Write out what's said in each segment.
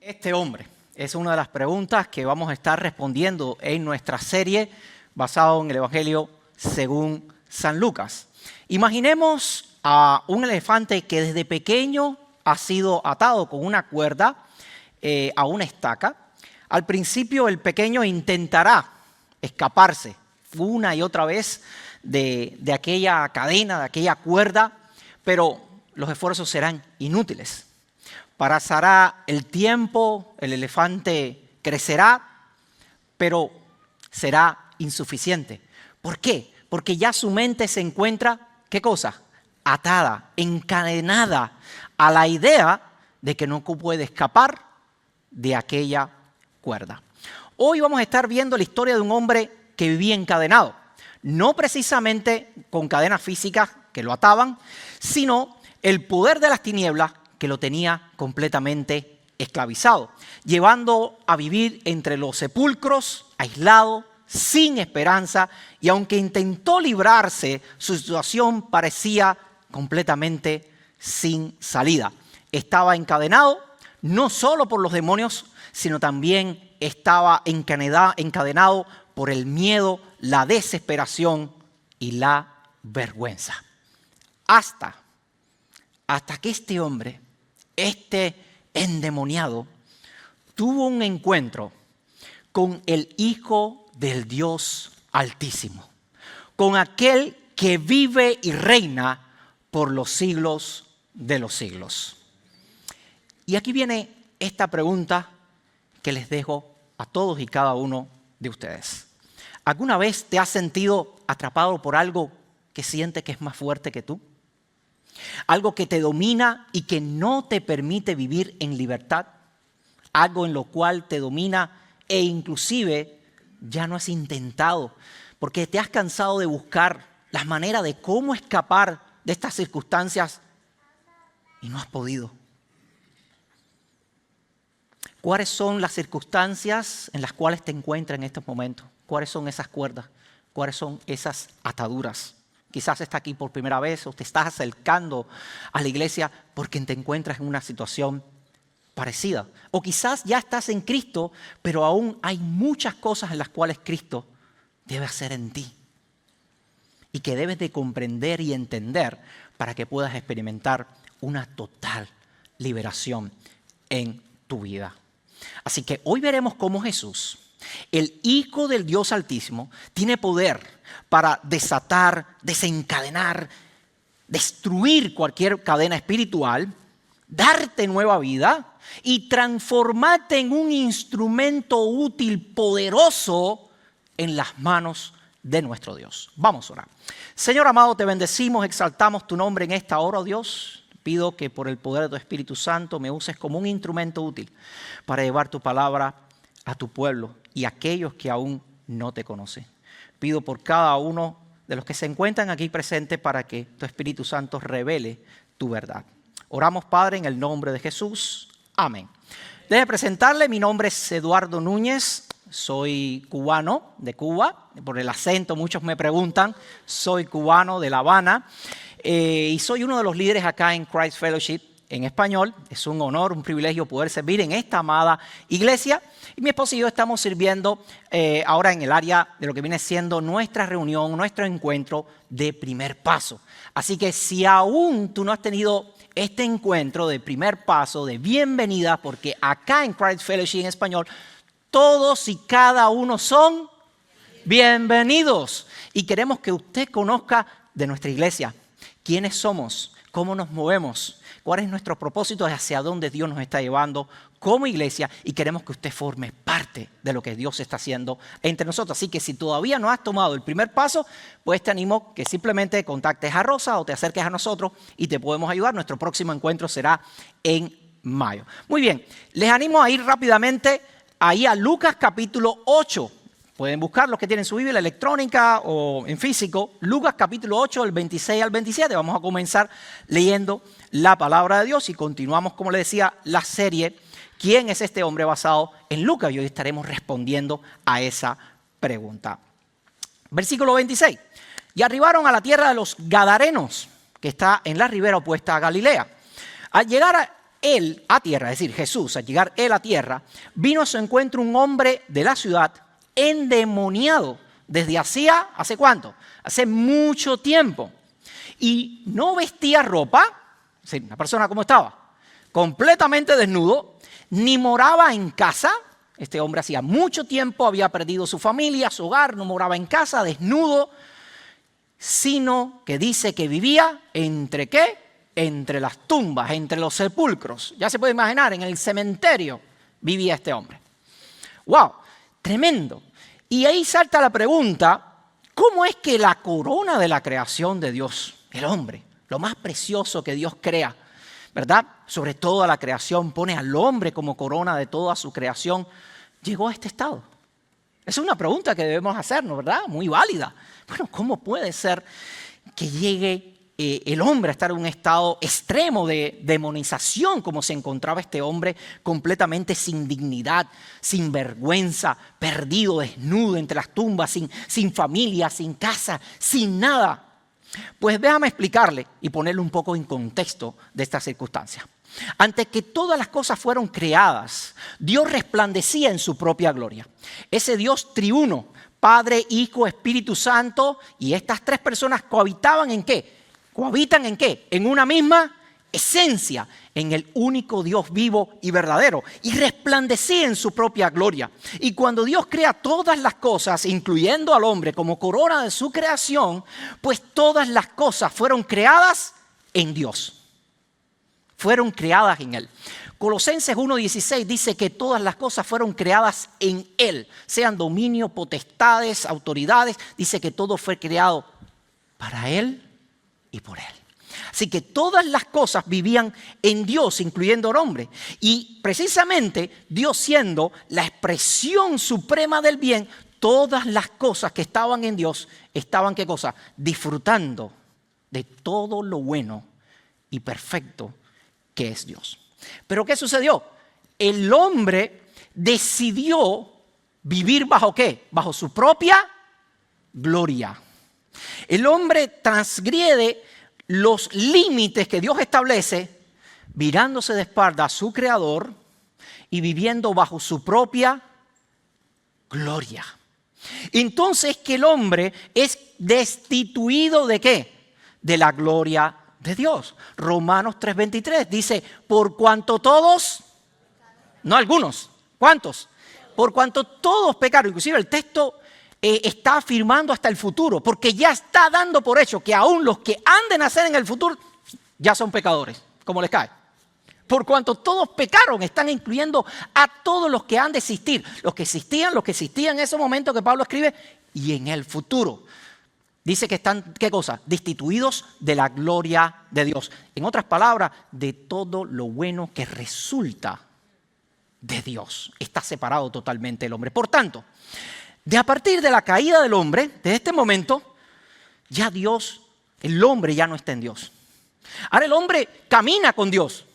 Este hombre es una de las preguntas que vamos a estar respondiendo en nuestra serie basado en el Evangelio según San Lucas. Imaginemos a un elefante que desde pequeño ha sido atado con una cuerda a una estaca. Al principio el pequeño intentará escaparse una y otra vez de aquella cadena, de aquella cuerda, pero los esfuerzos serán inútiles. Pasará el tiempo, el elefante crecerá, pero será insuficiente. ¿Por qué? Porque ya su mente se encuentra, ¿qué cosa? Atada, encadenada a la idea de que no puede escapar de aquella cuerda. Hoy vamos a estar viendo la historia de un hombre que vivía encadenado. No precisamente con cadenas físicas que lo ataban, sino el poder de las tinieblas que lo tenía completamente esclavizado, llevando a vivir entre los sepulcros, aislado, sin esperanza, y aunque intentó librarse, su situación parecía completamente sin salida. Estaba encadenado no solo por los demonios, sino también estaba encadenado por el miedo, la desesperación y la vergüenza. Hasta que este hombre, este endemoniado, tuvo un encuentro con el Hijo del Dios Altísimo, con aquel que vive y reina por los siglos de los siglos. Y aquí viene esta pregunta que les dejo a todos y cada uno de ustedes. ¿Alguna vez te has sentido atrapado por algo que sientes que es más fuerte que tú? Algo que te domina y que no te permite vivir en libertad. Algo en lo cual te domina e inclusive ya no has intentado porque te has cansado de buscar las maneras de cómo escapar de estas circunstancias y no has podido. ¿Cuáles son las circunstancias en las cuales te encuentras en estos momentos? ¿Cuáles son esas cuerdas? ¿Cuáles son esas ataduras? Quizás estás aquí por primera vez o te estás acercando a la iglesia porque te encuentras en una situación parecida. O quizás ya estás en Cristo, pero aún hay muchas cosas en las cuales Cristo debe hacer en ti y que debes de comprender y entender para que puedas experimentar una total liberación en tu vida. Así que hoy veremos cómo Jesús, el Hijo del Dios Altísimo, tiene poder para desatar, desencadenar, destruir cualquier cadena espiritual, darte nueva vida y transformarte en un instrumento útil, poderoso en las manos de nuestro Dios. Vamos a orar. Señor amado, te bendecimos, exaltamos tu nombre en esta hora, oh Dios. Pido que por el poder de tu Espíritu Santo me uses como un instrumento útil para llevar tu palabra a tu pueblo y a aquellos que aún no te conocen. Pido por cada uno de los que se encuentran aquí presentes para que tu Espíritu Santo revele tu verdad. Oramos, Padre, en el nombre de Jesús. Amén. Déjeme presentarle, mi nombre es Eduardo Núñez, soy cubano de Cuba. Por el acento muchos me preguntan, soy cubano de La Habana. Y soy uno de los líderes acá en Christ Fellowship en español. Es un honor, un privilegio poder servir en esta amada iglesia. Y mi esposo y yo estamos sirviendo ahora en el área de lo que viene siendo nuestra reunión, nuestro encuentro de primer paso. Así que si aún tú no has tenido este encuentro de primer paso, de bienvenida, porque acá en Christ Fellowship en español, todos y cada uno son bienvenidos. Y queremos que usted conozca de nuestra iglesia. ¿Quiénes somos? ¿Cómo nos movemos? ¿Cuál es nuestro propósito? ¿Hacia dónde Dios nos está llevando como iglesia? Y queremos que usted forme parte de lo que Dios está haciendo entre nosotros. Así que si todavía no has tomado el primer paso, pues te animo que simplemente contactes a Rosa o te acerques a nosotros y te podemos ayudar. Nuestro próximo encuentro será en mayo. Muy bien, les animo a ir rápidamente ahí a Lucas capítulo 8. Pueden buscar los que tienen su Biblia electrónica o en físico. Lucas capítulo 8, del 26 al 27. Vamos a comenzar leyendo la palabra de Dios y continuamos, como les decía, la serie ¿Quién es este hombre? Basado en Lucas. Y hoy estaremos respondiendo a esa pregunta. Versículo 26. Y arribaron a la tierra de los Gadarenos, que está en la ribera opuesta a Galilea. Al llegar él a tierra, es decir, Jesús, al llegar él a tierra, vino a su encuentro un hombre de la ciudad endemoniado desde ¿hace cuánto? Hace mucho tiempo. Y no vestía ropa, es decir, una persona como estaba, completamente desnudo, ni moraba en casa. Este hombre hacía mucho tiempo había perdido su familia, su hogar, no moraba en casa, desnudo, sino que dice que vivía ¿entre qué? Entre las tumbas, entre los sepulcros. Ya se puede imaginar, en el cementerio vivía este hombre. ¡Wow! Tremendo. Y ahí salta la pregunta, ¿cómo es que la corona de la creación de Dios, el hombre, lo más precioso que Dios crea, ¿verdad? Sobre toda la creación, pone al hombre como corona de toda su creación, llegó a este estado? Es una pregunta que debemos hacernos, ¿verdad? Muy válida. Bueno, ¿cómo puede ser que llegue el hombre a estar en un estado extremo de demonización como se encontraba este hombre, completamente sin dignidad, sin vergüenza, perdido, desnudo entre las tumbas, sin familia, sin casa, sin nada? Pues déjame explicarle y ponerle un poco en contexto de esta circunstancia. Antes que todas las cosas fueron creadas, Dios resplandecía en su propia gloria. Ese Dios triuno, Padre, Hijo, Espíritu Santo, y estas tres personas cohabitaban ¿en qué? ¿Cohabitan en qué? En una misma esencia, en el único Dios vivo y verdadero, y resplandecía en su propia gloria. Y cuando Dios crea todas las cosas, incluyendo al hombre como corona de su creación, pues todas las cosas fueron creadas en Dios. Fueron creadas en Él. Colosenses 1:16 dice que todas las cosas fueron creadas en Él, sean dominio, potestades, autoridades, dice que todo fue creado para Él y por Él. Así que todas las cosas vivían en Dios, incluyendo al hombre. Y precisamente Dios siendo la expresión suprema del bien, todas las cosas que estaban en Dios estaban, ¿qué cosa? Disfrutando de todo lo bueno y perfecto que es Dios. Pero ¿qué sucedió? El hombre decidió vivir ¿bajo qué? Bajo su propia gloria. El hombre transgrede los límites que Dios establece, virándose de espalda a su Creador y viviendo bajo su propia gloria. Entonces que el hombre es destituido ¿de qué? De la gloria de Dios. Romanos 3:23 dice, por cuanto todos, no algunos, ¿cuántos? Por cuanto todos pecaron, inclusive el texto está afirmando hasta el futuro, porque ya está dando por hecho que aún los que han de nacer en el futuro ya son pecadores, como les cae. Por cuanto todos pecaron, están incluyendo a todos los que han de existir, los que existían en ese momento que Pablo escribe, y en el futuro. Dice que están, ¿qué cosa? Destituidos de la gloria de Dios. En otras palabras, de todo lo bueno que resulta de Dios. Está separado totalmente el hombre. Por tanto, a partir de la caída del hombre, desde este momento, ya Dios, el hombre ya no está en Dios. Ahora el hombre camina con Dios.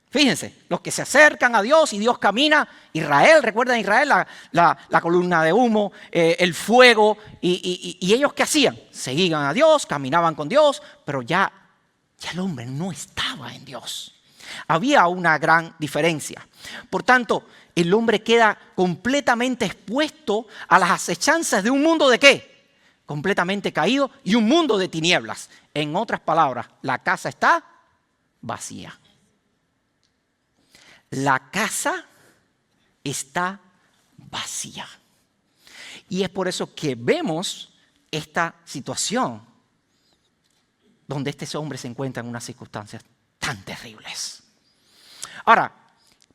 Fíjense, los que se acercan a Dios y Dios camina, Israel, recuerdan Israel, la columna de humo, el fuego, y ellos ¿qué hacían? Seguían a Dios, caminaban con Dios, pero ya el hombre no estaba en Dios. Había una gran diferencia. Por tanto, el hombre queda completamente expuesto a las acechanzas de un mundo ¿de qué? Completamente caído y un mundo de tinieblas. En otras palabras, la casa está vacía. La casa está vacía. Y es por eso que vemos esta situación donde este hombre se encuentra en unas circunstancias tan terribles. Ahora,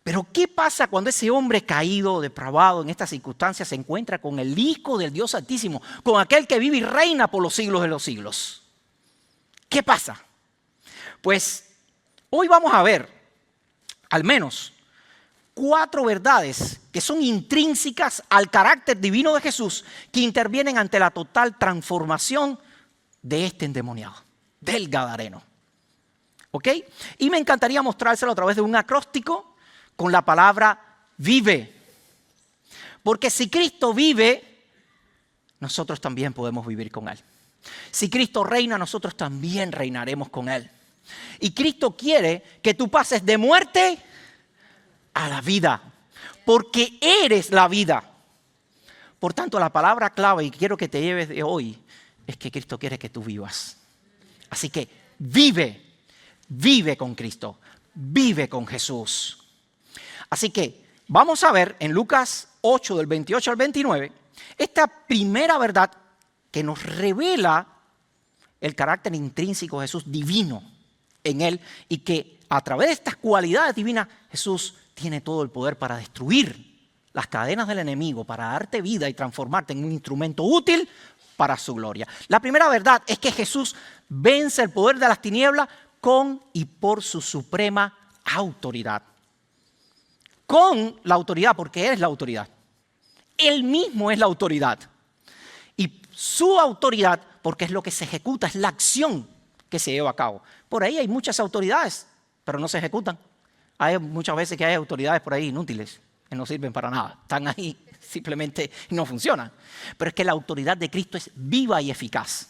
pero ¿qué pasa cuando ese hombre caído, depravado en estas circunstancias se encuentra con el Hijo del Dios Altísimo, con aquel que vive y reina por los siglos de los siglos? ¿Qué pasa? Pues hoy vamos a ver al menos 4 verdades que son intrínsecas al carácter divino de Jesús que intervienen ante la total transformación de este endemoniado, del gadareno. ¿Ok? Y me encantaría mostrárselo a través de un acróstico con la palabra vive. Porque si Cristo vive, nosotros también podemos vivir con Él. Si Cristo reina, nosotros también reinaremos con Él. Y Cristo quiere que tú pases de muerte a la vida, porque eres la vida. Por tanto, la palabra clave, y quiero que te lleves de hoy, es que Cristo quiere que tú vivas. Así que vive con Cristo, vive con Jesús. Así que vamos a ver en Lucas 8, del 28 al 29, esta primera verdad que nos revela el carácter intrínseco de Jesús, divino en Él, y que a través de estas cualidades divinas Jesús tiene todo el poder para destruir las cadenas del enemigo, para darte vida y transformarte en un instrumento útil para su gloria. La primera verdad es que Jesús vence el poder de las tinieblas con y por su suprema autoridad. Con la autoridad, porque Él es la autoridad. Él mismo es la autoridad. Y su autoridad, porque es lo que se ejecuta, es la acción que se lleva a cabo. Por ahí hay muchas autoridades, pero no se ejecutan. Hay muchas veces que hay autoridades por ahí inútiles, que no sirven para nada. Están ahí, simplemente no funcionan. Pero es que la autoridad de Cristo es viva y eficaz.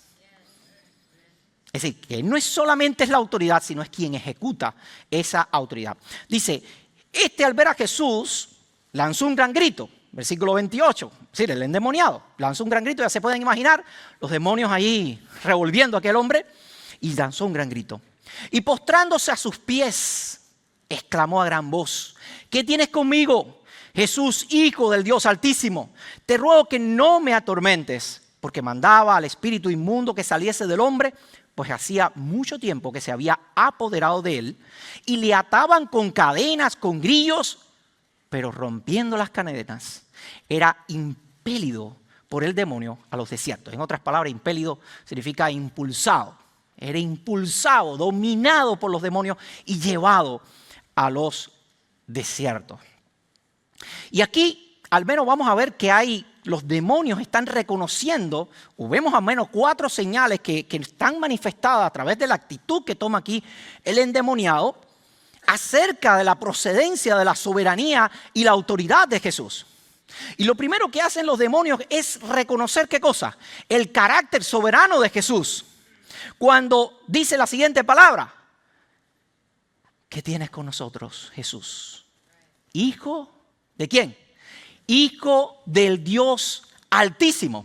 Es decir, que no es solamente es la autoridad, sino es quien ejecuta esa autoridad. Dice, al ver a Jesús, lanzó un gran grito. Versículo 28, es decir, el endemoniado lanzó un gran grito, ya se pueden imaginar los demonios ahí revolviendo a aquel hombre, y lanzó un gran grito. Y postrándose a sus pies, exclamó a gran voz, ¿qué tienes conmigo, Jesús, Hijo del Dios Altísimo? Te ruego que no me atormentes, porque mandaba al espíritu inmundo que saliese del hombre, pues hacía mucho tiempo que se había apoderado de él, y le ataban con cadenas, con grillos, pero rompiendo las cadenas, era impelido por el demonio a los desiertos. En otras palabras, impelido significa impulsado. Era impulsado, dominado por los demonios y llevado a los desiertos. Y aquí, al menos vamos a ver que los demonios están reconociendo, o vemos al menos 4 señales que están manifestadas a través de la actitud que toma aquí el endemoniado, acerca de la procedencia, de la soberanía y la autoridad de Jesús. Y lo primero que hacen los demonios es reconocer, ¿qué cosa? El carácter soberano de Jesús. Cuando dice la siguiente palabra, ¿qué tienes con nosotros, Jesús? ¿Hijo de quién? Hijo del Dios Altísimo.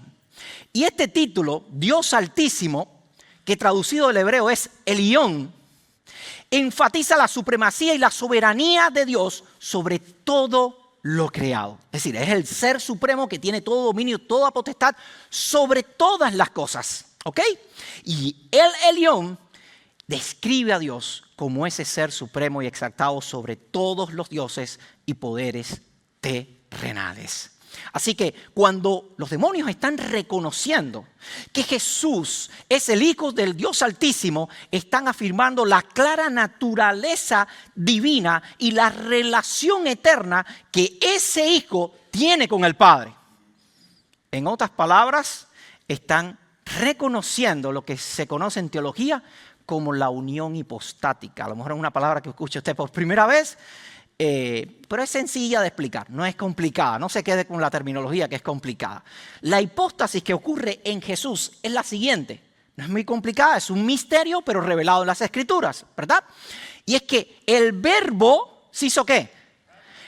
Y este título, Dios Altísimo, que traducido del hebreo es Elión, enfatiza la supremacía y la soberanía de Dios sobre todo lo creado. Es decir, es el ser supremo que tiene todo dominio, toda potestad sobre todas las cosas. ¿Ok? Y el Elión describe a Dios como ese ser supremo y exaltado sobre todos los dioses y poderes terrenales. Así que cuando los demonios están reconociendo que Jesús es el Hijo del Dios Altísimo, están afirmando la clara naturaleza divina y la relación eterna que ese Hijo tiene con el Padre. En otras palabras, están reconociendo lo que se conoce en teología como la unión hipostática. A lo mejor es una palabra que escucha usted por primera vez, pero es sencilla de explicar, no es complicada, no se quede con la terminología que es complicada. La hipóstasis que ocurre en Jesús es la siguiente, no es muy complicada, es un misterio pero revelado en las Escrituras, ¿verdad? Y es que el Verbo se hizo ¿qué?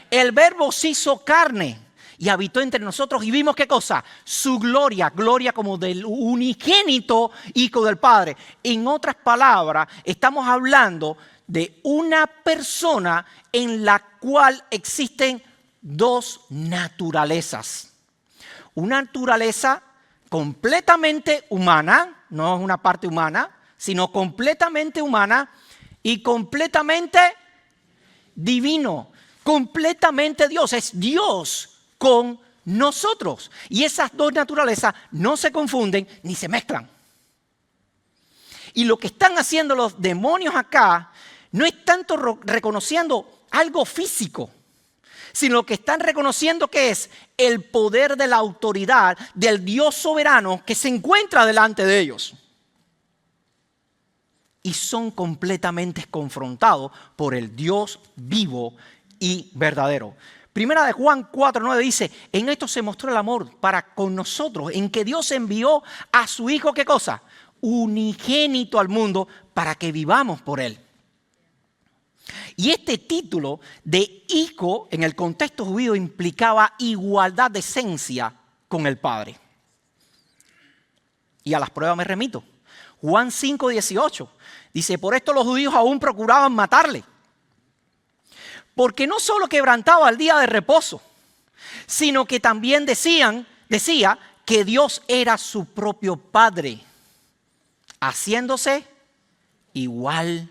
El Verbo se hizo carne y habitó entre nosotros y vimos ¿qué cosa? Su gloria, gloria como del unigénito Hijo del Padre. En otras palabras, estamos hablando de una persona en la cual existen 2 naturalezas. Una naturaleza completamente humana, no es una parte humana, sino completamente humana y completamente divino, completamente Dios. Es Dios con nosotros. Y esas 2 naturalezas no se confunden ni se mezclan. Y lo que están haciendo los demonios acá no es tanto reconociendo algo físico, sino que están reconociendo que es el poder de la autoridad del Dios soberano que se encuentra delante de ellos. Y son completamente confrontados por el Dios vivo y verdadero. Primera de Juan 4:9 dice, en esto se mostró el amor para con nosotros, en que Dios envió a su Hijo, ¿qué cosa? unigénito al mundo para que vivamos por Él. Y este título de hijo en el contexto judío implicaba igualdad de esencia con el Padre. Y a las pruebas me remito. Juan 5:18 dice, por esto los judíos aún procuraban matarle, porque no solo quebrantaba el día de reposo, sino que también decía que Dios era su propio Padre, haciéndose igual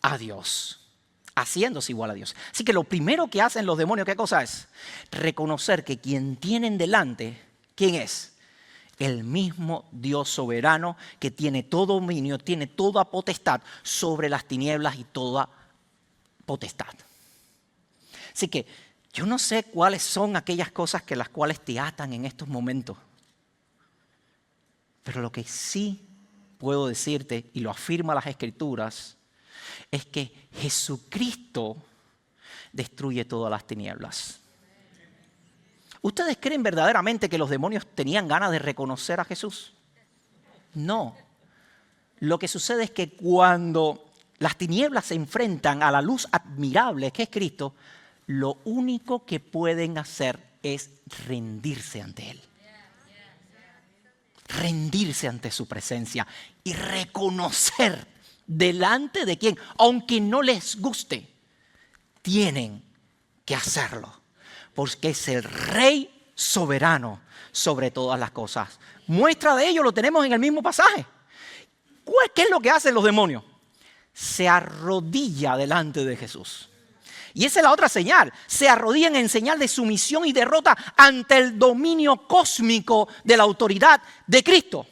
a Dios. Haciéndose igual a Dios. Así que lo primero que hacen los demonios, ¿qué cosa es? Reconocer que quien tienen delante, ¿quién es? El mismo Dios soberano que tiene todo dominio, tiene toda potestad sobre las tinieblas y toda potestad. Así que yo no sé cuáles son aquellas cosas que las cuales te atan en estos momentos. Pero lo que sí puedo decirte, y lo afirma las Escrituras, es que Jesucristo destruye todas las tinieblas. ¿Ustedes creen verdaderamente que los demonios tenían ganas de reconocer a Jesús? No. Lo que sucede es que cuando las tinieblas se enfrentan a la luz admirable que es Cristo, lo único que pueden hacer es rendirse ante Él. Rendirse ante su presencia y reconocer delante de quien, aunque no les guste, tienen que hacerlo. Porque es el Rey soberano sobre todas las cosas. Muestra de ello lo tenemos en el mismo pasaje. ¿Qué es lo que hacen los demonios? Se arrodilla delante de Jesús. Y esa es la otra señal. Se arrodillan en señal de sumisión y derrota ante el dominio cósmico de la autoridad de Cristo.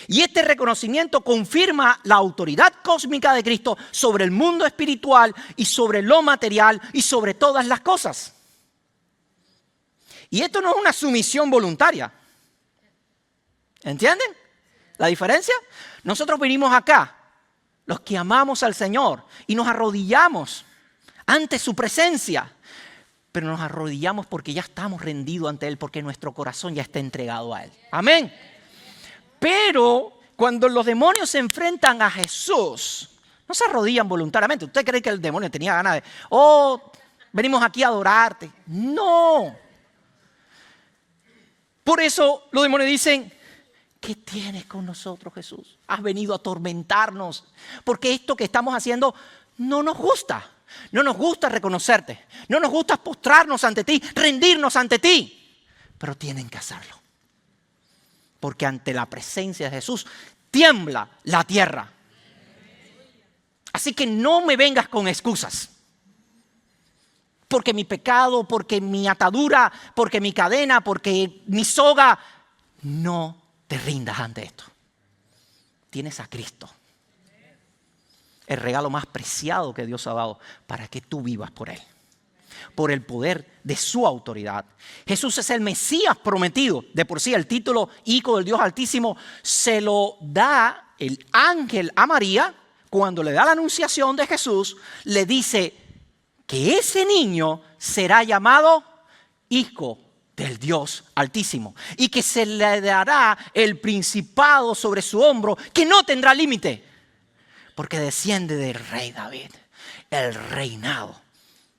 Y este reconocimiento confirma la autoridad cósmica de Cristo sobre el mundo espiritual y sobre lo material y sobre todas las cosas. Y esto no es una sumisión voluntaria. ¿Entienden la diferencia? Nosotros venimos acá, los que amamos al Señor, y nos arrodillamos ante su presencia. Pero nos arrodillamos porque ya estamos rendidos ante Él, porque nuestro corazón ya está entregado a Él. Amén. Pero cuando los demonios se enfrentan a Jesús, no se arrodillan voluntariamente. ¿Usted cree que el demonio tenía ganas de, venimos aquí a adorarte? No. Por eso los demonios dicen, ¿qué tienes con nosotros, Jesús? Has venido a atormentarnos, porque esto que estamos haciendo no nos gusta. No nos gusta reconocerte, no nos gusta postrarnos ante ti, rendirnos ante ti, pero tienen que hacerlo. Porque ante la presencia de Jesús tiembla la tierra. Así que no me vengas con excusas. Porque mi pecado, porque mi atadura, porque mi cadena, porque mi soga. No te rindas ante esto. Tienes a Cristo. El regalo más preciado que Dios ha dado para que tú vivas por Él. Por el poder de su autoridad. Jesús es el Mesías prometido. De por sí el título Hijo del Dios Altísimo se lo da el ángel a María. Cuando le da la anunciación de Jesús, le dice que ese niño será llamado Hijo del Dios Altísimo. Y que se le dará el principado sobre su hombro que no tendrá límite. Porque desciende del rey David, el reinado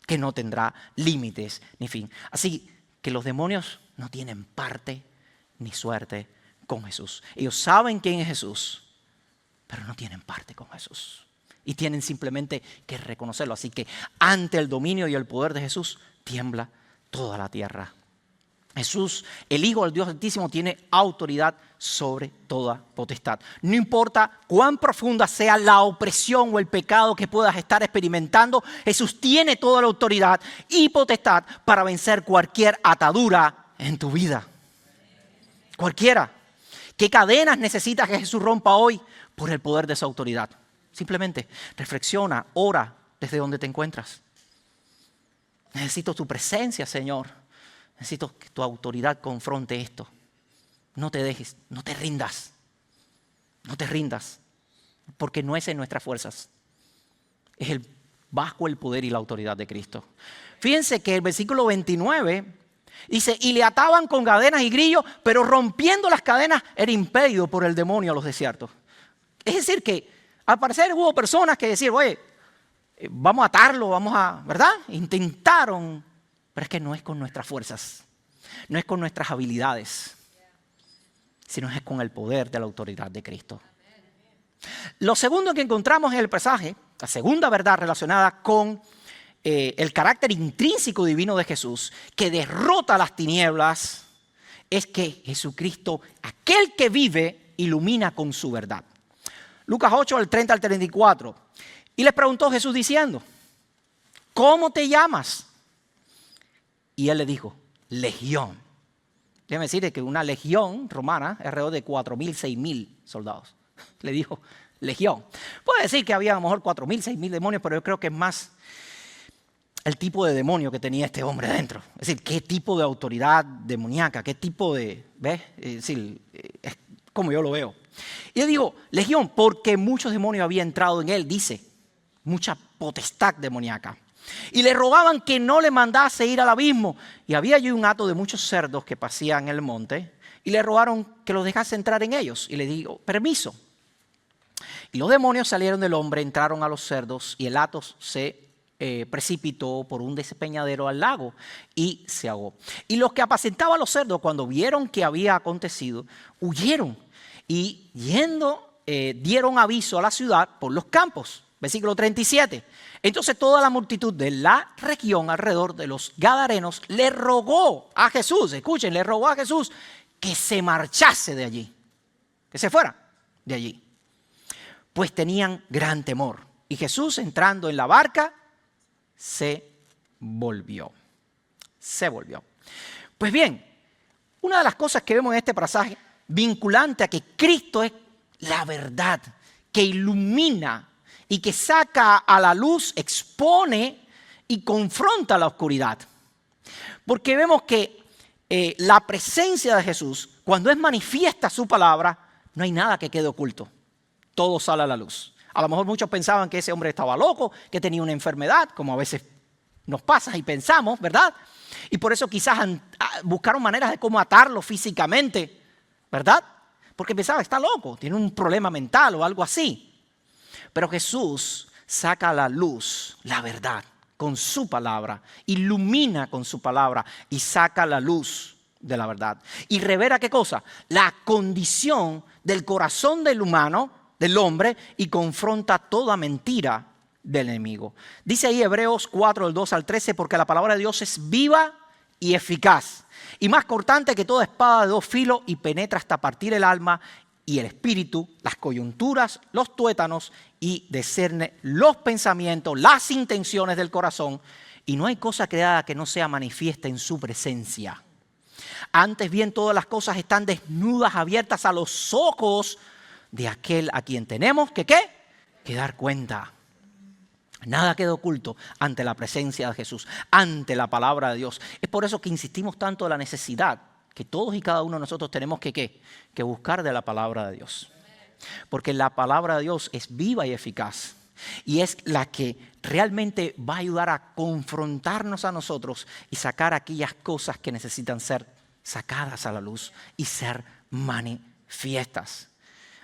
que no tendrá límites ni fin. Así que los demonios no tienen parte ni suerte con Jesús. Ellos saben quién es Jesús, pero no tienen parte con Jesús. Y tienen simplemente que reconocerlo. Así que ante el dominio y el poder de Jesús tiembla toda la tierra. Jesús, el Hijo del Dios Altísimo, tiene autoridad sobre toda potestad. No importa cuán profunda sea la opresión o el pecado que puedas estar experimentando, Jesús tiene toda la autoridad y potestad para vencer cualquier atadura en tu vida. Cualquiera. ¿Qué cadenas necesitas que Jesús rompa hoy? Por el poder de su autoridad. Simplemente reflexiona, ora desde donde te encuentras. Necesito tu presencia, Señor. Necesito que tu autoridad confronte esto. No te dejes, no te rindas. No te rindas. Porque no es en nuestras fuerzas. Es bajo el poder y la autoridad de Cristo. Fíjense que el versículo 29 Dice, y le ataban con cadenas y grillos, pero rompiendo las cadenas era impedido por el demonio a los desiertos. Es decir que al parecer hubo personas que decían, oye, vamos a atarlo, ¿verdad? Intentaron, pero es que no es con nuestras fuerzas, no es con nuestras habilidades, sino es con el poder de la autoridad de Cristo. Lo segundo que encontramos en el pasaje, la segunda verdad relacionada con el carácter intrínseco divino de Jesús, que derrota las tinieblas, es que Jesucristo, aquel que vive, ilumina con su verdad. Lucas 8, del 30 al 34. Y les preguntó Jesús diciendo, ¿cómo te llamas? Y él le dijo, Legión. Déjeme decirle que una legión romana es alrededor de 4.000, 6.000 soldados. Le dijo, Legión. Puede decir que había a lo mejor 4.000, 6.000 demonios, pero yo creo que es más el tipo de demonio que tenía este hombre dentro. Es decir, qué tipo de autoridad demoníaca, qué tipo de, ¿ves? Es decir, es como yo lo veo. Y yo digo, Legión, porque muchos demonios habían entrado en él, dice, mucha potestad demoníaca. Y le rogaban que no le mandase ir al abismo. Y había allí un hato de muchos cerdos que pasían en el monte, y le rogaron que los dejase entrar en ellos. Y le dijo, permiso. Y los demonios salieron del hombre, entraron a los cerdos, y el hato se precipitó por un despeñadero al lago y se ahogó. Y los que apacentaban a los cerdos, cuando vieron que había acontecido, huyeron y yendo dieron aviso a la ciudad por los campos. Versículo 37. Entonces toda la multitud de la región alrededor de los Gadarenos le rogó a Jesús, escuchen, le rogó a Jesús que se marchase de allí, que se fuera de allí, pues tenían gran temor. Y Jesús, entrando en la barca, se volvió. Se volvió. Pues bien, una de las cosas que vemos en este pasaje, vinculante a que Cristo es la verdad, que ilumina y que saca a la luz, expone y confronta la oscuridad. Porque vemos que la presencia de Jesús, cuando es manifiesta su palabra, no hay nada que quede oculto. Todo sale a la luz. A lo mejor muchos pensaban que ese hombre estaba loco, que tenía una enfermedad, como a veces nos pasa y pensamos, ¿verdad? Y por eso quizás buscaron maneras de cómo atarlo físicamente, ¿verdad? Porque pensaban, está loco, tiene un problema mental o algo así. Pero Jesús saca a la luz la verdad con su palabra, ilumina con su palabra y saca la luz de la verdad. Y revela ¿qué cosa? La condición del corazón del humano, del hombre, y confronta toda mentira del enemigo. Dice ahí Hebreos 4, del 2 al 13, porque la palabra de Dios es viva y eficaz, y más cortante que toda espada de dos filos, y penetra hasta partir el alma y el espíritu, las coyunturas, los tuétanos, y discierne los pensamientos, las intenciones del corazón, y no hay cosa creada que no sea manifiesta en su presencia. Antes bien, todas las cosas están desnudas, abiertas a los ojos de aquel a quien tenemos que ¿qué? Que dar cuenta. Nada queda oculto ante la presencia de Jesús, ante la palabra de Dios. Es por eso que insistimos tanto en la necesidad que todos y cada uno de nosotros tenemos que buscar de la palabra de Dios. Porque la palabra de Dios es viva y eficaz. Y es la que realmente va a ayudar a confrontarnos a nosotros y sacar aquellas cosas que necesitan ser sacadas a la luz y ser manifiestas.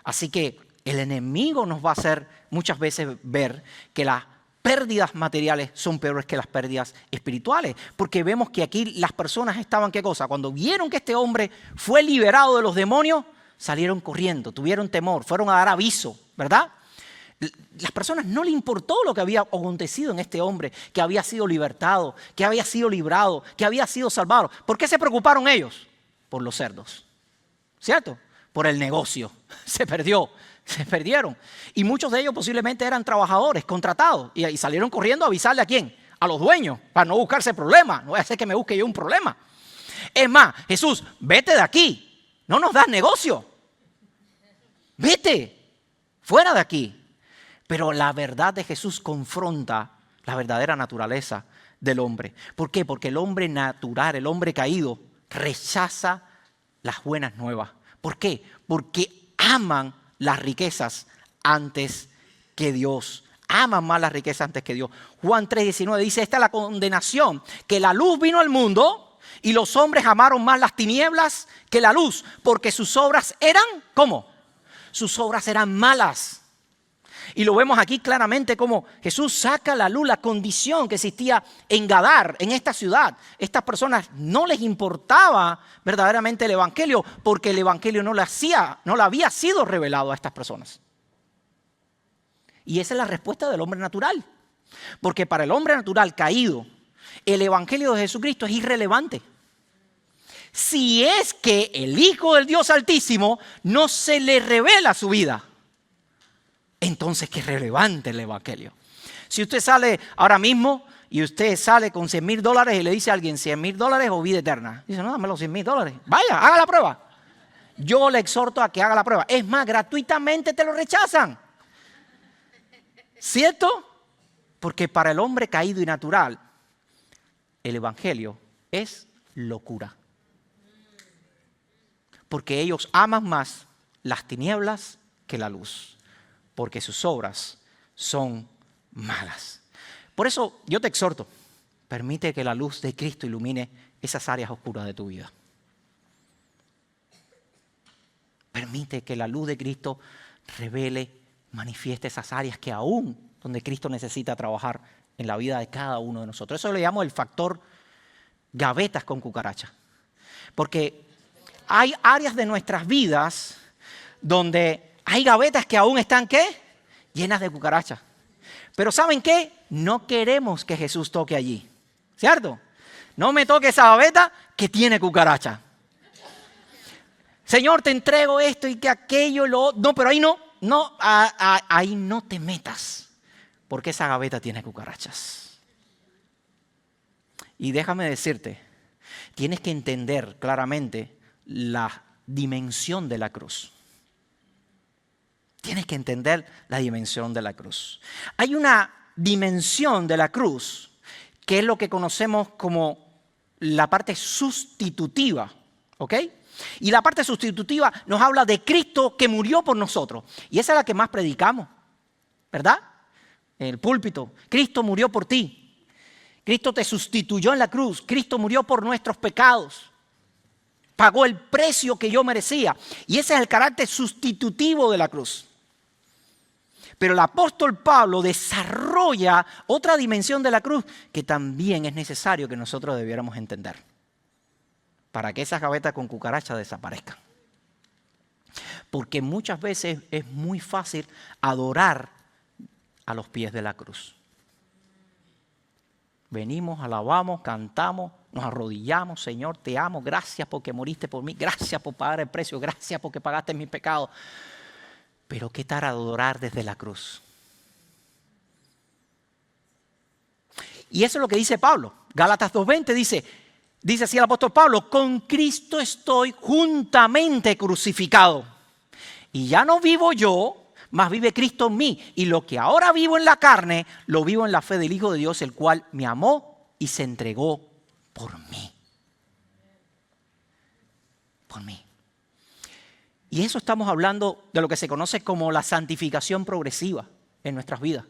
Así que el enemigo nos va a hacer muchas veces ver que las pérdidas materiales son peores que las pérdidas espirituales. Porque vemos que aquí las personas estaban, ¿qué cosa? Cuando vieron que este hombre fue liberado de los demonios, salieron corriendo, tuvieron temor, fueron a dar aviso, ¿verdad? Las personas no le importó lo que había acontecido en este hombre, que había sido libertado, que había sido librado, que había sido salvado. ¿Por qué se preocuparon ellos? Por los cerdos, ¿cierto? Por el negocio. Se perdieron. Y muchos de ellos posiblemente eran trabajadores, contratados, y salieron corriendo a avisarle ¿a quién? A los dueños, para no buscarse problemas. No voy a hacer que me busque yo un problema. Es más, Jesús, vete de aquí. No nos das negocio. Vete, fuera de aquí. Pero la verdad de Jesús confronta la verdadera naturaleza del hombre. ¿Por qué? Porque el hombre natural, el hombre caído, rechaza las buenas nuevas. ¿Por qué? Porque aman las riquezas antes que Dios. Aman más las riquezas antes que Dios. Juan 3:19 dice, esta es la condenación, que la luz vino al mundo Y los hombres amaron más las tinieblas que la luz, porque sus obras eran, ¿cómo? Sus obras eran malas. Y lo vemos aquí claramente como Jesús saca a la luz la condición que existía en Gadar, en esta ciudad. Estas personas no les importaba verdaderamente el evangelio, porque el evangelio no le había sido revelado a estas personas. Y esa es la respuesta del hombre natural. Porque para el hombre natural caído, el evangelio de Jesucristo es irrelevante. Si es que el Hijo del Dios Altísimo no se le revela su vida, entonces qué relevante el evangelio. Si usted sale ahora mismo y usted sale con $100,000 y le dice a alguien $100,000 o vida eterna, dice, no, dame los $100,000. Vaya, haga la prueba. Yo le exhorto a que haga la prueba. Es más, gratuitamente te lo rechazan. ¿Cierto? Porque para el hombre caído y natural, el evangelio es locura. Porque ellos aman más las tinieblas que la luz, porque sus obras son malas. Por eso yo te exhorto, permite que la luz de Cristo ilumine esas áreas oscuras de tu vida. Permite que la luz de Cristo revele, manifieste esas áreas que aún donde Cristo necesita trabajar en la vida de cada uno de nosotros. Eso le llamo el factor gavetas con cucaracha. Porque hay áreas de nuestras vidas donde hay gavetas que aún están, ¿qué? Llenas de cucarachas. Pero ¿saben qué? No queremos que Jesús toque allí. ¿Cierto? No me toque esa gaveta que tiene cucaracha. Señor, te entrego esto y que aquello, no, pero ahí no. No, ahí no te metas. Porque esa gaveta tiene cucarachas. Y déjame decirte, tienes que entender claramente la dimensión de la cruz. Tienes que entender la dimensión de la cruz. Hay una dimensión de la cruz que es lo que conocemos como la parte sustitutiva, ¿ok? Y la parte sustitutiva nos habla de Cristo que murió por nosotros. Y esa es la que más predicamos, ¿verdad? En el púlpito. Cristo murió por ti. Cristo te sustituyó en la cruz. Cristo murió por nuestros pecados. Pagó el precio que yo merecía. Y ese es el carácter sustitutivo de la cruz. Pero el apóstol Pablo desarrolla otra dimensión de la cruz que también es necesario que nosotros debiéramos entender para que esas gavetas con cucarachas desaparezcan. Porque muchas veces es muy fácil adorar a los pies de la cruz. Venimos, alabamos, cantamos, nos arrodillamos. Señor, te amo, gracias porque moriste por mí, gracias por pagar el precio, gracias porque pagaste mis pecados. Pero ¿qué tal adorar desde la cruz? Y eso es lo que dice Pablo. Gálatas 2:20 dice así el apóstol Pablo: con Cristo estoy juntamente crucificado. Y ya no vivo yo, mas vive Cristo en mí. Y lo que ahora vivo en la carne, lo vivo en la fe del Hijo de Dios, el cual me amó y se entregó por mí. Por mí. Y eso estamos hablando de lo que se conoce como la santificación progresiva en nuestras vidas.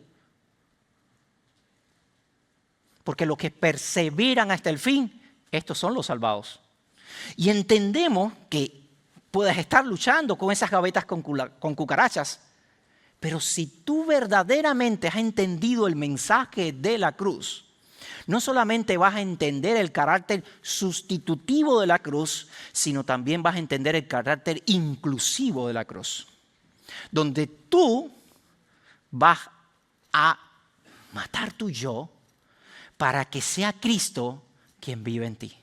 Porque los que perseveran hasta el fin, estos son los salvados. Y entendemos que puedes estar luchando con esas gavetas con cucarachas, pero si tú verdaderamente has entendido el mensaje de la cruz, no solamente vas a entender el carácter sustitutivo de la cruz, sino también vas a entender el carácter inclusivo de la cruz. Donde tú vas a matar tu yo para que sea Cristo quien vive en ti.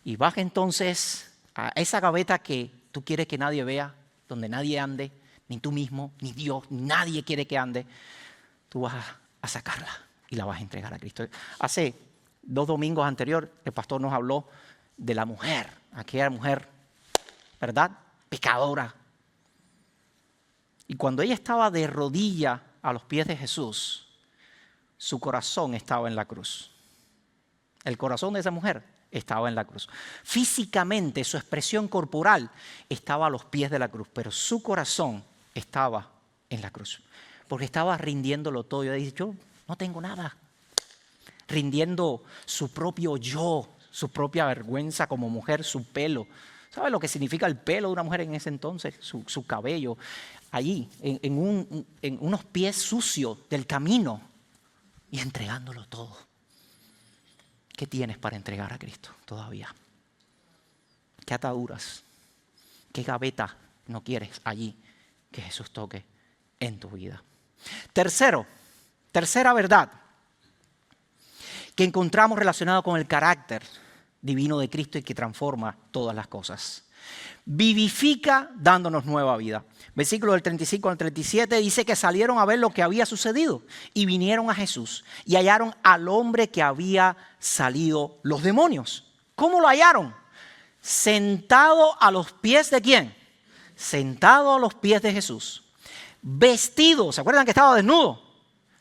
Y vas entonces a esa gaveta que tú quieres que nadie vea, donde nadie ande, ni tú mismo, ni Dios, nadie quiere que ande. Tú vas a sacarla y la vas a entregar a Cristo. Hace 2 domingos anteriores, el pastor nos habló de la mujer, aquella mujer, ¿verdad? Pecadora. Y cuando ella estaba de rodilla a los pies de Jesús, su corazón estaba en la cruz. El corazón de esa mujer estaba en la cruz. Físicamente, su expresión corporal estaba a los pies de la cruz, pero su corazón estaba en la cruz. Porque estaba rindiéndolo todo. Yo dije, yo no tengo nada. Rindiendo su propio yo, su propia vergüenza como mujer, su pelo. ¿Sabe lo que significa el pelo de una mujer en ese entonces? Su cabello. Allí, en unos pies sucios del camino y entregándolo todo. ¿Qué tienes para entregar a Cristo todavía? ¿Qué ataduras? ¿Qué gaveta no quieres allí que Jesús toque en tu vida? Tercera verdad que encontramos relacionado con el carácter divino de Cristo y que transforma todas las cosas. Vivifica dándonos nueva vida. Versículo del 35 al 37 dice que salieron a ver lo que había sucedido y vinieron a Jesús y hallaron al hombre que había salido los demonios. ¿Cómo lo hallaron? Sentado a los pies ¿de quién? Sentado a los pies de Jesús. Vestido, ¿se acuerdan que estaba desnudo?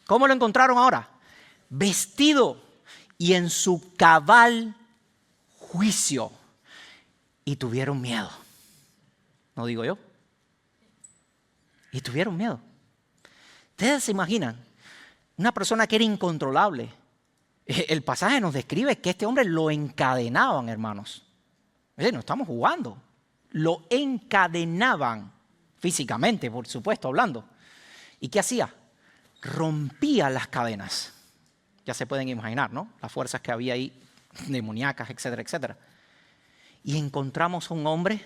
¿Cómo lo encontraron ahora? Vestido y en su cabal juicio. Y tuvieron miedo. ¿No digo yo? Y tuvieron miedo. Ustedes se imaginan, una persona que era incontrolable. El pasaje nos describe que este hombre lo encadenaban, hermanos. No estamos jugando. Lo encadenaban físicamente, por supuesto, hablando. ¿Y qué hacía? Rompía las cadenas. Ya se pueden imaginar, ¿no? Las fuerzas que había ahí, demoníacas, etcétera, etcétera. Y encontramos a un hombre,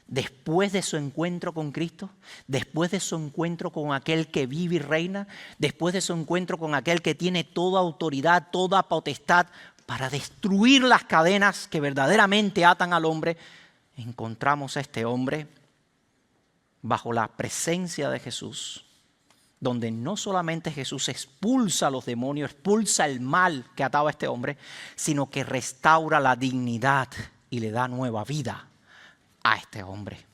después de su encuentro con Cristo, después de su encuentro con aquel que vive y reina, después de su encuentro con aquel que tiene toda autoridad, toda potestad para destruir las cadenas que verdaderamente atan al hombre, encontramos a este hombre bajo la presencia de Jesús, donde no solamente Jesús expulsa a los demonios, expulsa el mal que ataba a este hombre, sino que restaura la dignidad y le da nueva vida a este hombre.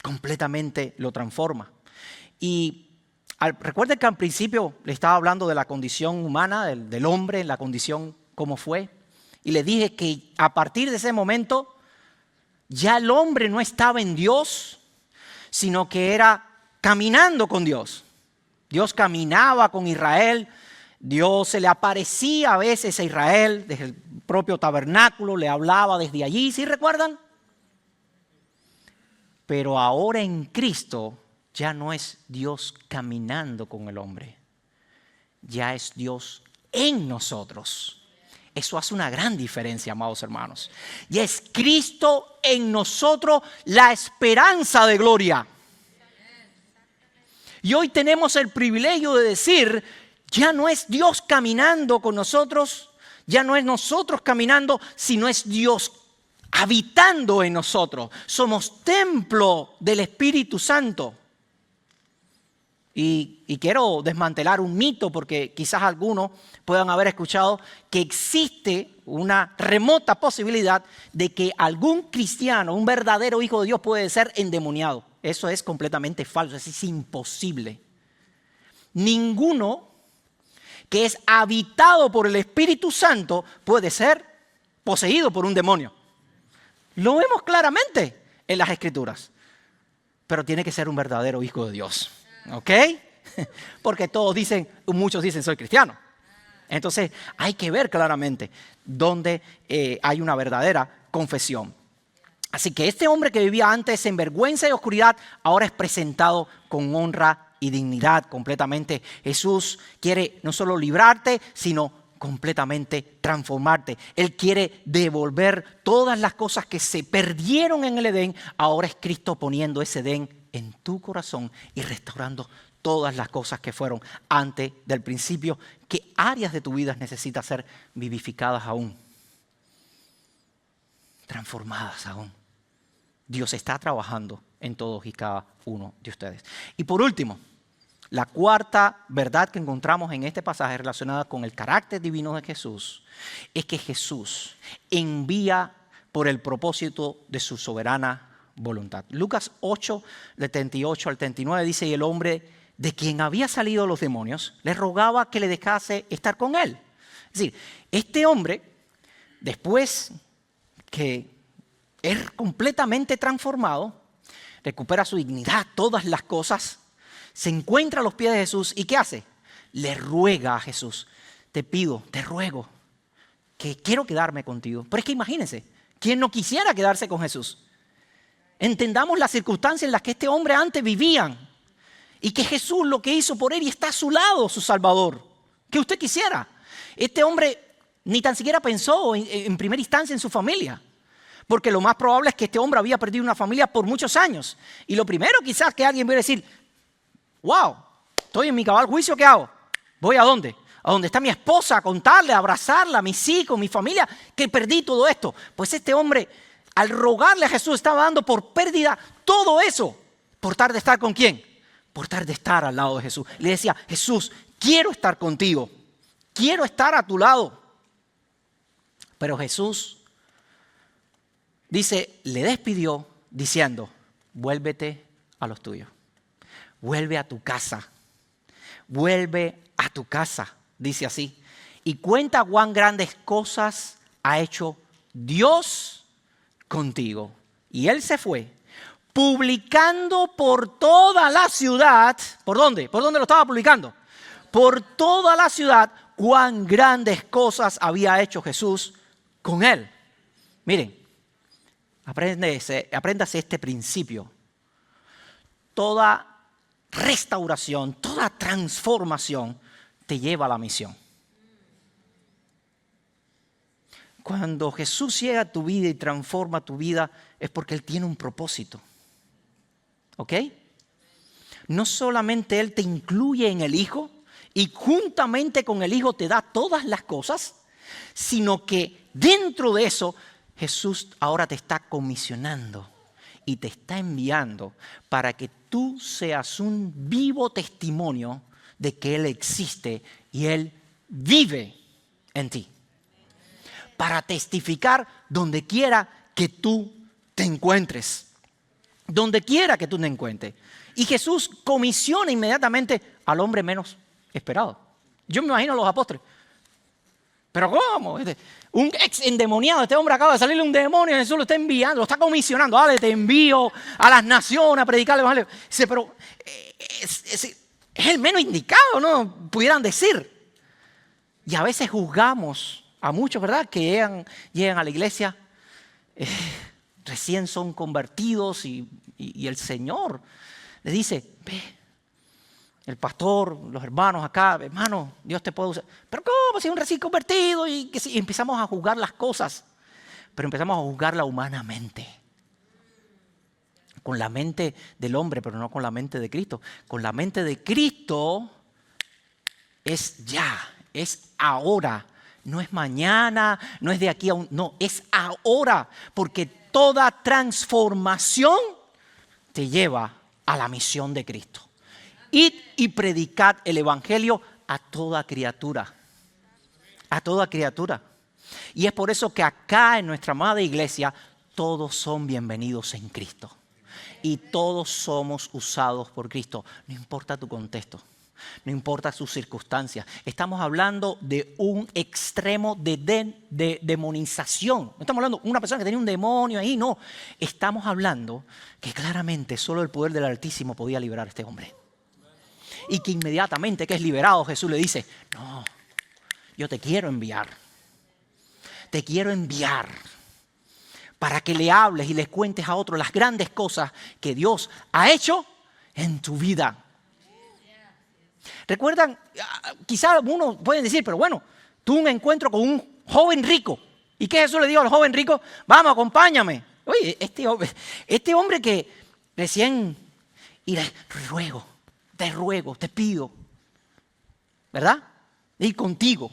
Completamente lo transforma. Y recuerden que al principio le estaba hablando de la condición humana, del hombre, la condición como fue. Y le dije que a partir de ese momento ya el hombre no estaba en Dios, sino que era caminando con Dios. Dios caminaba con Israel. Dios se le aparecía a veces a Israel desde el propio tabernáculo, le hablaba desde allí, ¿sí recuerdan? Pero ahora en Cristo ya no es Dios caminando con el hombre, ya es Dios en nosotros. Eso hace una gran diferencia, amados hermanos. Ya es Cristo en nosotros, la esperanza de gloria. Y hoy tenemos el privilegio de decir, ya no es Dios caminando con nosotros, ya no es nosotros caminando, sino es Dios habitando en nosotros. Somos templo del Espíritu Santo. Y quiero desmantelar un mito porque quizás algunos puedan haber escuchado que existe una remota posibilidad de que algún cristiano, un verdadero hijo de Dios puede ser endemoniado. Eso es completamente falso, eso es imposible. Ninguno que es habitado por el Espíritu Santo puede ser poseído por un demonio. Lo vemos claramente en las Escrituras. Pero tiene que ser un verdadero hijo de Dios. ¿Ok? Porque muchos dicen soy cristiano. Entonces hay que ver claramente dónde hay una verdadera confesión. Así que este hombre que vivía antes en vergüenza y oscuridad, ahora es presentado con honra y dignidad completamente. Jesús quiere no solo librarte, sino completamente transformarte. Él quiere devolver todas las cosas que se perdieron en el Edén. Ahora es Cristo poniendo ese Edén en tu corazón y restaurando todas las cosas que fueron antes del principio. ¿Qué áreas de tu vida necesitan ser vivificadas aún? Transformadas aún. Dios está trabajando en todos y cada uno de ustedes. Y por último, la cuarta verdad que encontramos en este pasaje relacionada con el carácter divino de Jesús es que Jesús envía por el propósito de su soberana voluntad. Lucas 8, del 38 al 39 dice, y el hombre de quien había salido los demonios le rogaba que le dejase estar con él. Es decir, este hombre, después que es completamente transformado, recupera su dignidad, todas las cosas, se encuentra a los pies de Jesús y ¿qué hace? Le ruega a Jesús, te pido, te ruego, que quiero quedarme contigo. Pero es que imagínense, ¿quién no quisiera quedarse con Jesús? Entendamos las circunstancias en las que este hombre antes vivían y que Jesús lo que hizo por él y está a su lado, su Salvador. ¿Qué usted quisiera? Este hombre ni tan siquiera pensó en primera instancia en su familia, porque lo más probable es que este hombre había perdido una familia por muchos años. Y lo primero quizás que alguien va a decir, wow, estoy en mi cabal juicio, ¿qué hago? ¿Voy a dónde? A donde está mi esposa, a contarle, a abrazarla, a mis hijos, mi familia, que perdí todo esto. Pues este hombre, al rogarle a Jesús, estaba dando por pérdida todo eso, por tal de estar con ¿quién? Por tal de estar al lado de Jesús. Le decía, Jesús, quiero estar contigo, quiero estar a tu lado. Pero Jesús, dice, le despidió diciendo, vuélvete a los tuyos, vuelve a tu casa, vuelve a tu casa. Dice así, y cuenta cuán grandes cosas ha hecho Dios contigo. Y él se fue, publicando por toda la ciudad. ¿Por dónde? ¿Por dónde lo estaba publicando? Por toda la ciudad, cuán grandes cosas había hecho Jesús con él. Miren, apréndase este principio. Toda restauración, toda transformación te lleva a la misión. Cuando Jesús llega a tu vida y transforma tu vida es porque Él tiene un propósito. ¿Ok? No solamente Él te incluye en el Hijo y juntamente con el Hijo te da todas las cosas, sino que dentro de eso Jesús ahora te está comisionando y te está enviando para que tú seas un vivo testimonio de que Él existe y Él vive en ti. Para testificar donde quiera que tú te encuentres. Donde quiera que tú te encuentres. Y Jesús comisiona inmediatamente al hombre menos esperado. Yo me imagino a los apóstoles. ¿Pero cómo? Un ex endemoniado, este hombre acaba de salirle un demonio, Jesús lo está enviando, lo está comisionando. Dale, te envío a las naciones a predicar el evangelio. Dice, pero es el menos indicado, ¿no? Pudieran decir. Y a veces juzgamos a muchos, ¿verdad? Que llegan a la iglesia, recién son convertidos y el Señor les dice, ve, el pastor, los hermanos acá, hermano, Dios te puede usar. Pero ¿cómo si es un recién convertido? Y empezamos a juzgar las cosas, pero empezamos a juzgarla humanamente. Con la mente del hombre, pero no con la mente de Cristo. Con la mente de Cristo es ya, es ahora. No es mañana, no es de aquí a no, es ahora. Porque toda transformación te lleva a la misión de Cristo. Id y predicad el evangelio a toda criatura. A toda criatura. Y es por eso que acá en nuestra amada iglesia todos son bienvenidos en Cristo. Y todos somos usados por Cristo. No importa tu contexto. No importa sus circunstancias. Estamos hablando de un extremo de demonización. No estamos hablando de una persona que tenía un demonio ahí, no. Estamos hablando que claramente solo el poder del Altísimo podía liberar a este hombre. Y que inmediatamente que es liberado, Jesús le dice, no, yo te quiero enviar. Te quiero enviar para que le hables y les cuentes a otros las grandes cosas que Dios ha hecho en tu vida. ¿Recuerdan? Quizás algunos pueden decir, pero bueno, tuve un encuentro con un joven rico. ¿Y qué Jesús le dijo al joven rico? Vamos, acompáñame. Oye, este hombre que recién, y te ruego, te pido, ¿verdad? De ir contigo.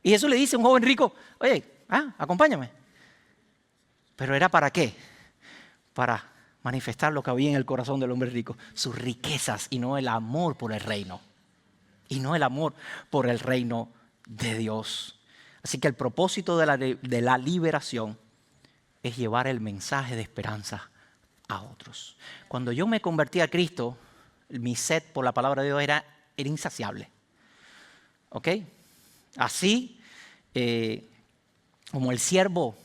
Y Jesús le dice a un joven rico, oye, acompáñame. ¿Pero era para qué? Para manifestar lo que había en el corazón del hombre rico, sus riquezas y no el amor por el reino. Y no el amor por el reino de Dios. Así que el propósito de la liberación es llevar el mensaje de esperanza a otros. Cuando yo me convertí a Cristo, mi sed por la palabra de Dios era insaciable. ¿Ok? Así como el ciervo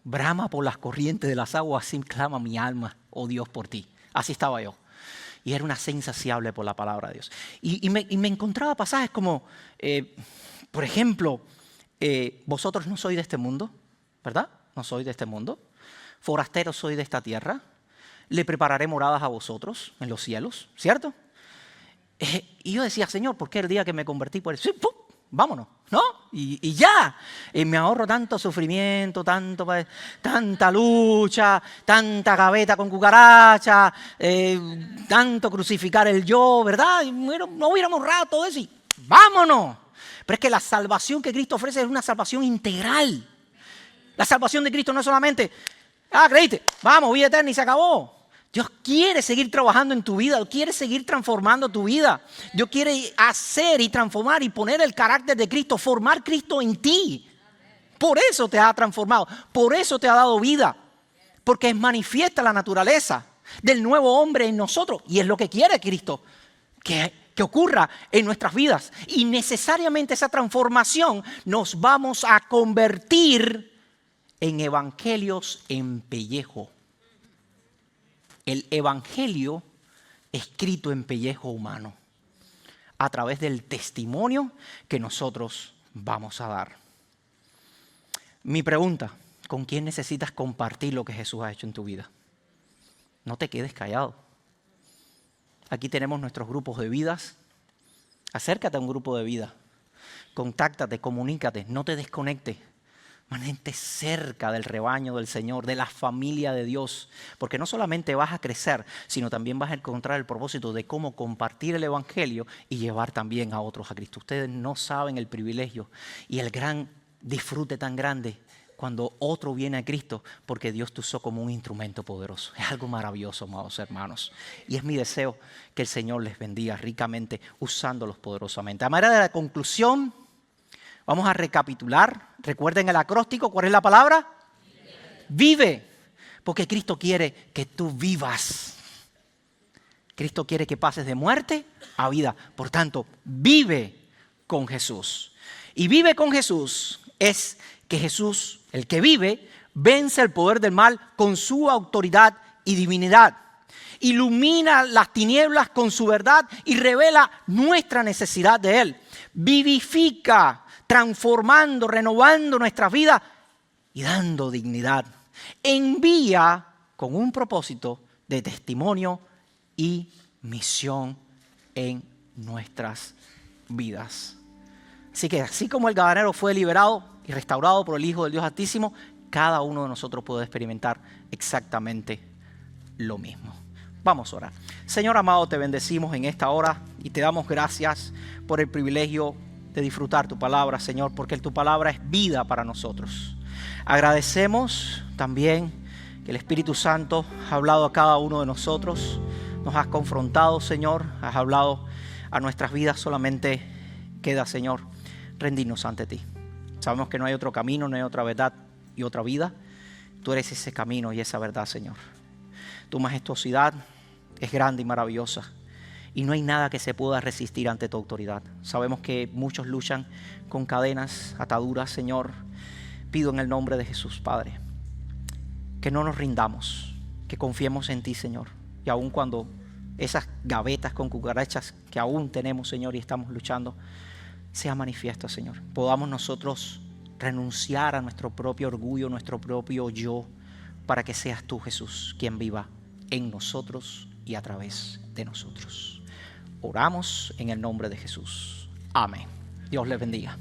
brama por las corrientes de las aguas, así clama mi alma, oh Dios, por ti. Así estaba yo. Y era una sed insaciable por la palabra de Dios. Y me encontraba pasajes como, por ejemplo, vosotros no sois de este mundo, ¿verdad? No sois de este mundo. Forasteros sois de esta tierra. Le prepararé moradas a vosotros en los cielos, ¿cierto? Y yo decía, Señor, ¿por qué el día que me convertí? Pues, sí, ¡pum! Vámonos, ¿no? Y ya. Me ahorro tanto sufrimiento, tanta lucha, tanta gaveta con cucaracha, tanto crucificar el yo, ¿verdad? No hubiéramos ahorrado todo eso y vámonos. Pero es que la salvación que Cristo ofrece es una salvación integral. La salvación de Cristo no es solamente, creíste, vamos, vida eterna y se acabó. Dios quiere seguir trabajando en tu vida, Dios quiere seguir transformando tu vida. Dios quiere hacer y transformar y poner el carácter de Cristo, formar Cristo en ti. Por eso te ha transformado, por eso te ha dado vida. Porque es manifiesta la naturaleza del nuevo hombre en nosotros. Y es lo que quiere Cristo, que ocurra en nuestras vidas. Y necesariamente esa transformación nos vamos a convertir en evangelios en pellejo. El evangelio escrito en pellejo humano a través del testimonio que nosotros vamos a dar. Mi pregunta, ¿con quién necesitas compartir lo que Jesús ha hecho en tu vida? No te quedes callado. Aquí tenemos nuestros grupos de vidas. Acércate a un grupo de vida. Contáctate, comunícate, no te desconectes. Mantente cerca del rebaño del Señor, de la familia de Dios, porque no solamente vas a crecer, sino también vas a encontrar el propósito de cómo compartir el evangelio y llevar también a otros a Cristo. Ustedes no saben el privilegio y el gran disfrute tan grande cuando otro viene a Cristo, porque Dios te usó como un instrumento poderoso. Es algo maravilloso, amados hermanos. Y es mi deseo que el Señor les bendiga ricamente usándolos poderosamente. A manera de la conclusión, vamos a recapitular. Recuerden el acróstico. ¿Cuál es la palabra? Vive. Porque Cristo quiere que tú vivas. Cristo quiere que pases de muerte a vida. Por tanto, vive con Jesús. Y vive con Jesús es que Jesús, el que vive, vence el poder del mal con su autoridad y divinidad. Ilumina las tinieblas con su verdad y revela nuestra necesidad de Él. Vivifica, transformando, renovando nuestras vidas y dando dignidad. Envía con un propósito de testimonio y misión en nuestras vidas. Así que así como el gadareno fue liberado y restaurado por el Hijo del Dios Altísimo, cada uno de nosotros puede experimentar exactamente lo mismo. Vamos a orar. Señor amado, te bendecimos en esta hora y te damos gracias por el privilegio de disfrutar tu palabra, Señor, porque tu palabra es vida para nosotros. Agradecemos también que el Espíritu Santo ha hablado a cada uno de nosotros, nos has confrontado, Señor, has hablado a nuestras vidas. Solamente queda, Señor, rendirnos ante ti. Sabemos que no hay otro camino, no hay otra verdad y otra vida. Tú eres ese camino y esa verdad, Señor. Tu majestuosidad es grande y maravillosa. Y no hay nada que se pueda resistir ante tu autoridad. Sabemos que muchos luchan con cadenas, ataduras, Señor. Pido en el nombre de Jesús, Padre, que no nos rindamos, que confiemos en ti, Señor. Y aun cuando esas gavetas con cucarachas que aún tenemos, Señor, y estamos luchando, sea manifiesto, Señor. Podamos nosotros renunciar a nuestro propio orgullo, nuestro propio yo, para que seas tú, Jesús, quien viva en nosotros y a través de nosotros. Oramos en el nombre de Jesús. Amén. Dios les bendiga.